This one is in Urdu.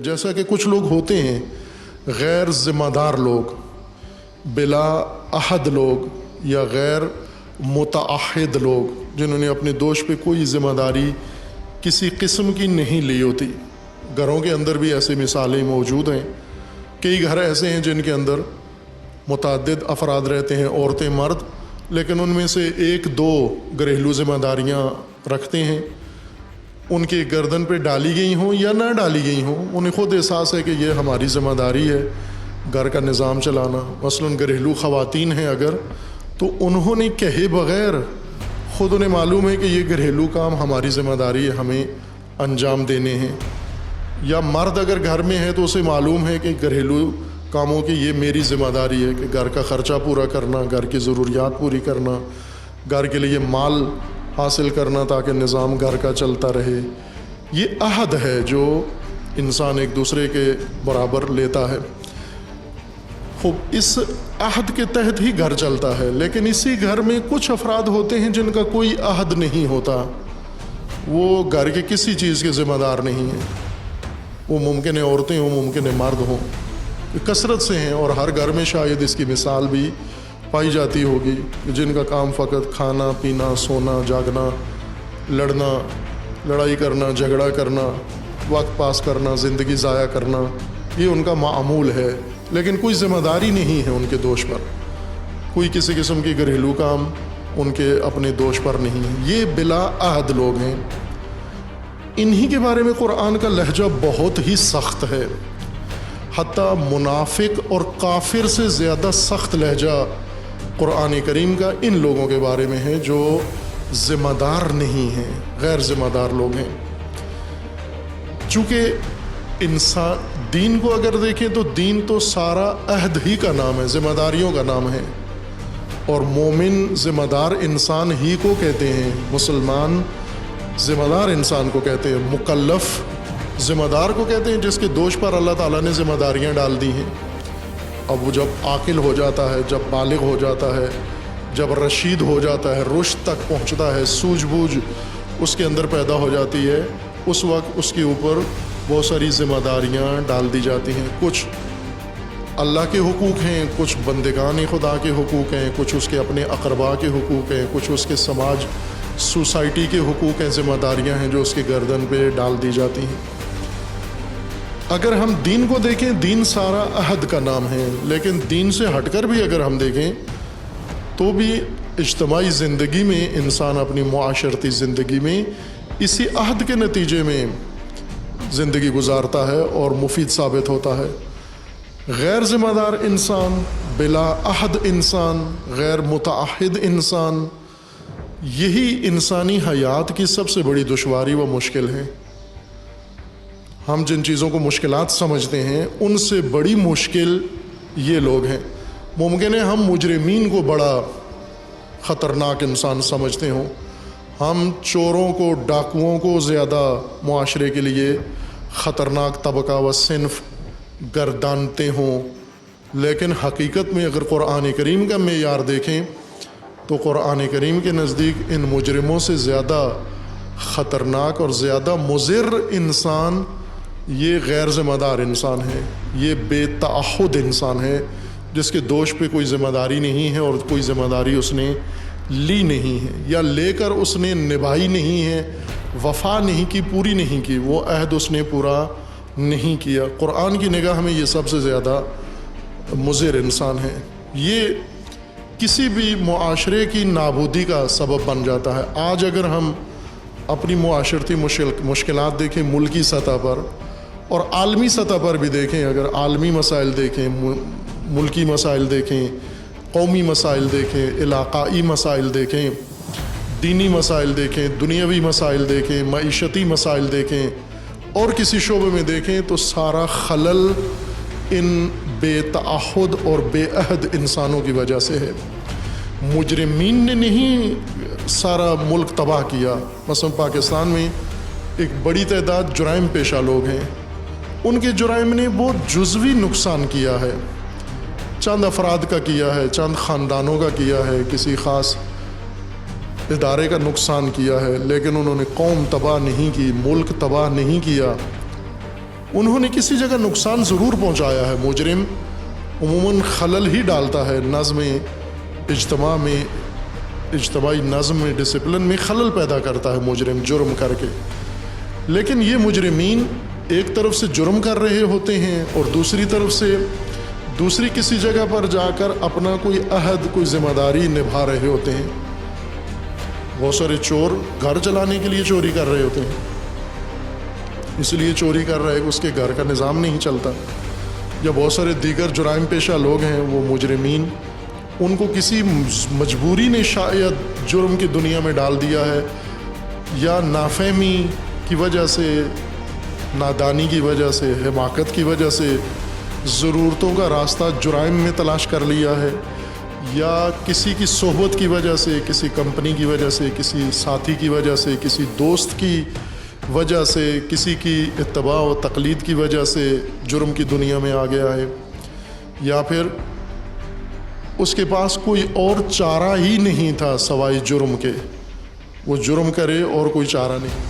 جیسا کہ کچھ لوگ ہوتے ہیں غیر ذمہ دار لوگ، بلا عہد لوگ یا غیر متعہد لوگ، جنہوں نے اپنے دوش پہ کوئی ذمہ داری کسی قسم کی نہیں لی ہوتی۔ گھروں کے اندر بھی ایسی مثالیں موجود ہیں، کئی گھر ایسے ہیں جن کے اندر متعدد افراد رہتے ہیں، عورتیں مرد، لیکن ان میں سے ایک دو گھریلو ذمہ داریاں رکھتے ہیں، ان کے گردن پہ ڈالی گئی ہوں یا نہ ڈالی گئی ہوں، انہیں خود احساس ہے کہ یہ ہماری ذمہ داری ہے گھر کا نظام چلانا۔ مثلاً گھریلو خواتین ہیں اگر، تو انہوں نے کہے بغیر خود انہیں معلوم ہے کہ یہ گھریلو کام ہماری ذمہ داری ہے، ہمیں انجام دینے ہیں۔ یا مرد اگر گھر میں ہے تو اسے معلوم ہے کہ گھریلو کاموں کی یہ میری ذمہ داری ہے، کہ گھر کا خرچہ پورا کرنا، گھر کی ضروریات پوری کرنا، گھر کے لیے مال حاصل کرنا تاکہ نظام گھر کا چلتا رہے۔ یہ عہد ہے جو انسان ایک دوسرے کے برابر لیتا ہے۔ خوب، اس عہد کے تحت ہی گھر چلتا ہے، لیکن اسی گھر میں کچھ افراد ہوتے ہیں جن کا کوئی عہد نہیں ہوتا، وہ گھر کے کسی چیز کے ذمہ دار نہیں ہیں۔ وہ ممکن ہے عورتیں ہوں، ممکن ہے مرد ہوں، کثرت سے ہیں، اور ہر گھر میں شاید اس کی مثال بھی پائی جاتی ہوگی، جن کا کام فقط کھانا پینا، سونا، جاگنا، لڑنا، لڑائی کرنا، جھگڑا کرنا، وقت پاس کرنا، زندگی ضائع کرنا، یہ ان کا معمول ہے، لیکن کوئی ذمہ داری نہیں ہے ان کے دوش پر، کوئی کسی قسم کی گھریلو کام ان کے اپنے دوش پر نہیں ہے۔ یہ بلا عہد لوگ ہیں۔ انہی کے بارے میں قرآن کا لہجہ بہت ہی سخت ہے، حتیٰ منافق اور کافر سے زیادہ سخت لہجہ قرآن کریم کا ان لوگوں کے بارے میں ہے جو ذمہ دار نہیں ہیں، غیر ذمہ دار لوگ ہیں۔ چونکہ انسان دین کو اگر دیکھیں تو دین تو سارا عہد ہی کا نام ہے، ذمہ داریوں کا نام ہے، اور مومن ذمہ دار انسان ہی کو کہتے ہیں، مسلمان ذمہ دار انسان کو کہتے ہیں، مکلف ذمہ دار کو کہتے ہیں جس کے دوش پر اللہ تعالیٰ نے ذمہ داریاں ڈال دی ہیں۔ اب وہ جب عاقل ہو جاتا ہے، جب بالغ ہو جاتا ہے، جب رشید ہو جاتا ہے، رشد تک پہنچتا ہے، سوجھ بوجھ اس کے اندر پیدا ہو جاتی ہے، اس وقت اس کے اوپر بہت ساری ذمہ داریاں ڈال دی جاتی ہیں۔ کچھ اللہ کے حقوق ہیں، کچھ بندگان خدا کے حقوق ہیں، کچھ اس کے اپنے اقربا کے حقوق ہیں، کچھ اس کے سماج سوسائٹی کے حقوق ہیں، ذمہ داریاں ہیں جو اس کے گردن پہ ڈال دی جاتی ہیں۔ اگر ہم دین کو دیکھیں، دین سارا عہد کا نام ہے، لیکن دین سے ہٹ کر بھی اگر ہم دیکھیں تو بھی اجتماعی زندگی میں انسان اپنی معاشرتی زندگی میں اسی عہد کے نتیجے میں زندگی گزارتا ہے اور مفید ثابت ہوتا ہے۔ غیر ذمہ دار انسان، بلا عہد انسان، غیر متعہد انسان، یہی انسانی حیات کی سب سے بڑی دشواری و مشکل ہے۔ ہم جن چیزوں کو مشکلات سمجھتے ہیں ان سے بڑی مشکل یہ لوگ ہیں۔ ممکن ہے ہم مجرمین کو بڑا خطرناک انسان سمجھتے ہوں، ہم چوروں کو، ڈاکوؤں کو زیادہ معاشرے کے لیے خطرناک طبقہ و صنف گردانتے ہوں، لیکن حقیقت میں اگر قرآن کریم کا معیار دیکھیں تو قرآن کریم کے نزدیک ان مجرموں سے زیادہ خطرناک اور زیادہ مضر انسان یہ غیر ذمہ دار انسان ہے، یہ بے تعہد انسان ہے جس کے دوش پہ کوئی ذمہ داری نہیں ہے اور کوئی ذمہ داری اس نے لی نہیں ہے، یا لے کر اس نے نبھائی نہیں ہے، وفا نہیں کی، پوری نہیں کی، وہ عہد اس نے پورا نہیں کیا۔ قرآن کی نگاہ میں یہ سب سے زیادہ مضر انسان ہے۔ یہ کسی بھی معاشرے کی نابودی کا سبب بن جاتا ہے۔ آج اگر ہم اپنی معاشرتی مشکلات دیکھیں ملکی سطح پر اور عالمی سطح پر بھی دیکھیں، اگر عالمی مسائل دیکھیں، ملکی مسائل دیکھیں، قومی مسائل دیکھیں، علاقائی مسائل دیکھیں، دینی مسائل دیکھیں، دنیاوی مسائل دیکھیں، معیشتی مسائل دیکھیں، اور کسی شعبے میں دیکھیں، تو سارا خلل ان بے تعہد اور بے عہد انسانوں کی وجہ سے ہے۔ مجرمین نے نہیں سارا ملک تباہ کیا۔ مثلا پاکستان میں ایک بڑی تعداد جرائم پیشہ لوگ ہیں، ان کے جرائم نے بہت جزوی نقصان کیا ہے، چند افراد کا کیا ہے، چند خاندانوں کا کیا ہے، کسی خاص ادارے کا نقصان کیا ہے، لیکن انہوں نے قوم تباہ نہیں کی، ملک تباہ نہیں کیا۔ انہوں نے کسی جگہ نقصان ضرور پہنچایا ہے. مجرم عموماً خلل ہی ڈالتا ہے نظم اجتماع میں، اجتماعی نظم میں، ڈسپلن میں خلل پیدا کرتا ہے مجرم جرم کر کے. لیکن یہ مجرمین ایک طرف سے جرم کر رہے ہوتے ہیں اور دوسری طرف سے دوسری کسی جگہ پر جا کر اپنا کوئی عہد، کوئی ذمہ داری نبھا رہے ہوتے ہیں. بہت سارے چور گھر چلانے کے لیے چوری کر رہے ہوتے ہیں، اس لیے چوری کر رہے کہ اس کے گھر کا نظام نہیں چلتا. یا بہت سارے دیگر جرائم پیشہ لوگ ہیں، وہ مجرمین، ان کو کسی مجبوری نے شاید جرم کی دنیا میں ڈال دیا ہے، یا نافہمی کی وجہ سے، نادانی کی وجہ سے، حماقت کی وجہ سے ضرورتوں کا راستہ جرائم میں تلاش کر لیا ہے، یا کسی کی صحبت کی وجہ سے، کسی کمپنی کی وجہ سے، کسی ساتھی کی وجہ سے، کسی دوست کی وجہ سے، کسی کی اتباع و تقلید کی وجہ سے جرم کی دنیا میں آ گیا ہے. یا پھر اس کے پاس کوئی اور چارہ ہی نہیں تھا سوائے جرم کے، وہ جرم کرے اور کوئی چارہ نہیں.